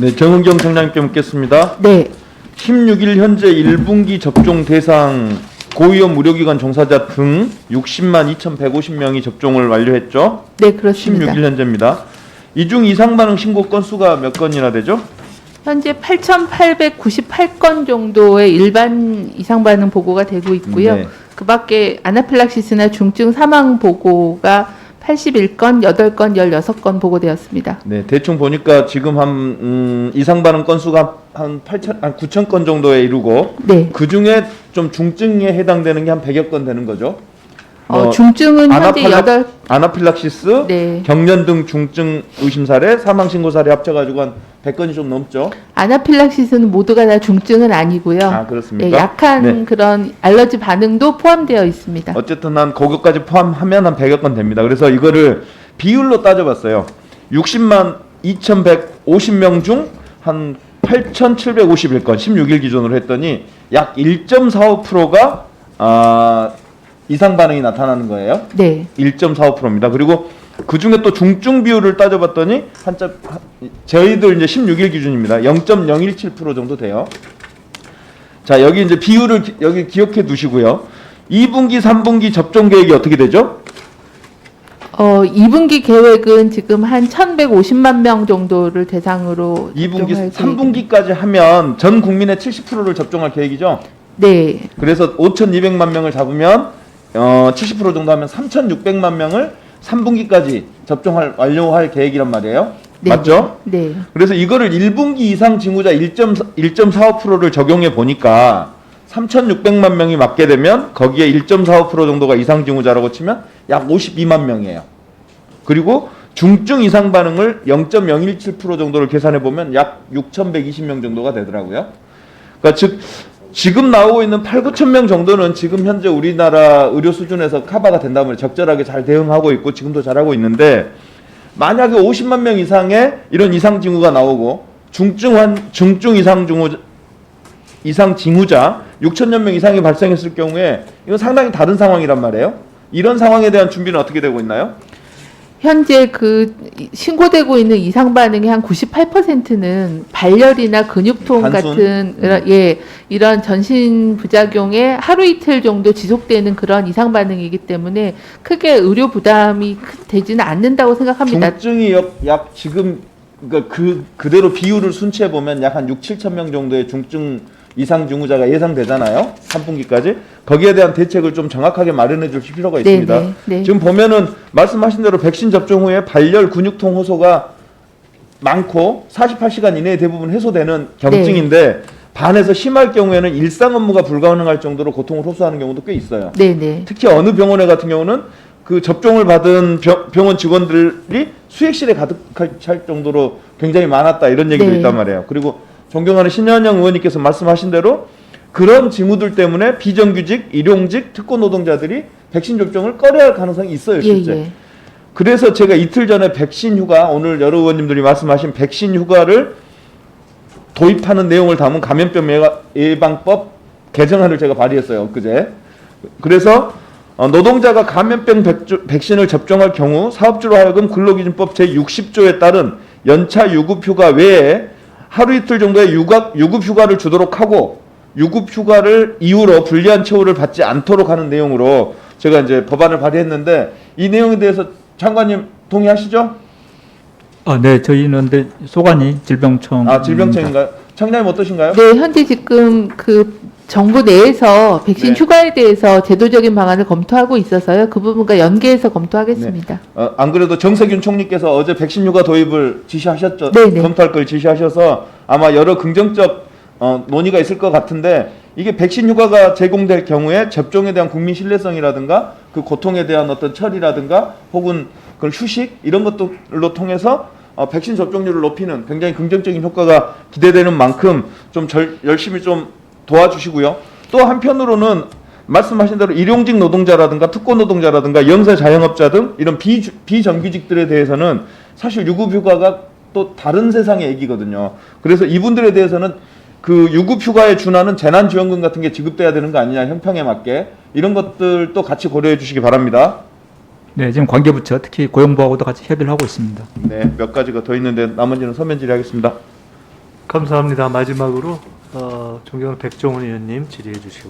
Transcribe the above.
네, 정은경 청장님께 묻겠습니다. 네. 16일 현재 1분기 접종 대상 고위험 의료기관 종사자 등 60만 2,150명이 접종을 완료했죠? 네, 그렇습니다. 16일 현재입니다. 이 중 이상 반응 신고 건수가 몇 건이나 되죠? 현재 8,898건 정도의 일반 이상 반응 보고가 되고 있고요. 네. 그 밖에 아나필락시스나 중증 사망 보고가 81건, 8건, 16건 보고되었습니다. 네, 대충 보니까 지금 한 이상 반응 건수가 한 9천 건 정도에 이르고 네. 그 중에 좀 중증에 해당되는 게 한 100여 건 되는 거죠. 중증은 현재 8, 아나필락시스, 네. 경련 등 중증 의심 사례, 사망 신고 사례 합쳐가지고 한 100건이 좀 넘죠. 아나필락시스는 모두가 다 중증은 아니고요. 아, 그렇습니까? 예, 약한 네. 그런 알러지 반응도 포함되어 있습니다. 어쨌든 한 그것까지 포함하면 한 100여 건 됩니다. 그래서 이거를 비율로 따져봤어요. 60만 2,150명 중 한 8,751건 16일 기준으로 했더니 약 1.45%가 이상 반응이 나타나는 거예요. 네. 1.45%입니다. 그리고 그 중에 또 중증 비율을 따져봤더니 저희들 이제 16일 기준입니다. 0.017% 정도 돼요. 자, 여기 이제 비율을 여기 기억해 두시고요. 2분기, 3분기 접종 계획이 어떻게 되죠? 2분기 계획은 지금 한 1,150만 명 정도를 대상으로 2분기, 접종할 3분기까지 하면 전 국민의 70%를 접종할 계획이죠. 네. 그래서 5,200만 명을 잡으면 70% 정도 하면 3,600만 명을 3분기까지 완료할 계획이란 말이에요. 네. 맞죠? 네. 그래서 이거를 1분기 이상 징후자 1.45%를 적용해 보니까 3,600만 명이 맞게 되면 거기에 1.45% 정도가 이상 징후자라고 치면 약 52만 명이에요. 그리고 중증 이상 반응을 0.017% 정도를 계산해 보면 약 6,120명 정도가 되더라고요. 그러니까 즉 지금 나오고 있는 8,9천 명 정도는 지금 현재 우리나라 의료 수준에서 커버가 된다면 적절하게 잘 대응하고 있고 지금도 잘하고 있는데 만약에 50만 명 이상의 이런 이상 징후가 나오고 중증 이상 징후자 6천여 명 이상이 발생했을 경우에 이건 상당히 다른 상황이란 말이에요. 이런 상황에 대한 준비는 어떻게 되고 있나요? 현재 그 신고되고 있는 이상 반응의 한 98%는 발열이나 근육통 단순? 같은 이런 전신 부작용에 하루 이틀 정도 지속되는 그런 이상 반응이기 때문에 크게 의료 부담이 되지는 않는다고 생각합니다. 중증이 약 지금 그러니까 그대로 비율을 순치해 보면 약 한 6, 7천 명 정도의 중증 이상 징후자가 예상되잖아요. 3분기까지. 거기에 대한 대책을 좀 정확하게 마련해 주실 필요가 있습니다. 네, 네. 지금 보면은 말씀하신 대로 백신 접종 후에 발열, 근육통 호소가 많고 48시간 이내에 대부분 해소되는 경증인데 반에서 심할 경우에는 일상 업무가 불가능할 정도로 고통을 호소하는 경우도 꽤 있어요. 네, 네. 특히 어느 병원에 같은 경우는 그 접종을 받은 병원 직원들이 수액실에 가득할 정도로 굉장히 많았다 이런 얘기도 네. 있단 말이에요. 그리고 존경하는 신현영 의원님께서 말씀하신 대로 그런 징후들 때문에 비정규직, 일용직, 특고 노동자들이 백신 접종을 꺼려야 할 가능성이 있어요, 실제. 예. 그래서 제가 이틀 전에 백신 휴가, 오늘 여러 의원님들이 말씀하신 백신 휴가를 도입하는 내용을 담은 감염병 예방법 개정안을 제가 발의했어요, 엊그제. 그래서 노동자가 감염병 백신을 접종할 경우 사업주로 하여금 근로기준법 제60조에 따른 연차 유급휴가 외에 하루 이틀 정도의 유급휴가를 주도록 하고 유급휴가를 이후로 불리한 처우를 받지 않도록 하는 내용으로 제가 이제 법안을 발의했는데 이 내용에 대해서 장관님 동의하시죠? 네, 저희는 소관이 질병청. 질병청인가요? 청장님 어떠신가요? 네, 현재 지금 그 정부 내에서 백신 네. 휴가에 대해서 제도적인 방안을 검토하고 있어서요. 그 부분과 연계해서 검토하겠습니다. 안 그래도 정세균 총리께서 어제 백신 휴가 도입을 지시하셨죠. 네네. 검토할 걸 지시하셔서 아마 여러 긍정적 논의가 있을 것 같은데 이게 백신 휴가가 제공될 경우에 접종에 대한 국민 신뢰성이라든가 그 고통에 대한 어떤 처리라든가 혹은 그 휴식 이런 것들로 통해서 백신 접종률을 높이는 굉장히 긍정적인 효과가 기대되는 만큼 좀 열심히 좀 도와주시고요. 또 한편으로는 말씀하신 대로 일용직 노동자라든가 특고 노동자라든가 영세 자영업자 등 이런 비정규직들에 대해서는 사실 유급휴가가 또 다른 세상의 얘기거든요. 그래서 이분들에 대해서는 그 유급휴가에 준하는 재난지원금 같은 게 지급돼야 되는 거 아니냐, 형평에 맞게. 이런 것들도 같이 고려해 주시기 바랍니다. 네, 지금 관계부처 특히 고용부하고도 같이 협의를 하고 있습니다. 네, 몇 가지가 더 있는데 나머지는 서면 질의하겠습니다. 감사합니다. 마지막으로 존경하는 백종원 의원님 질의해 주시기 바랍니다.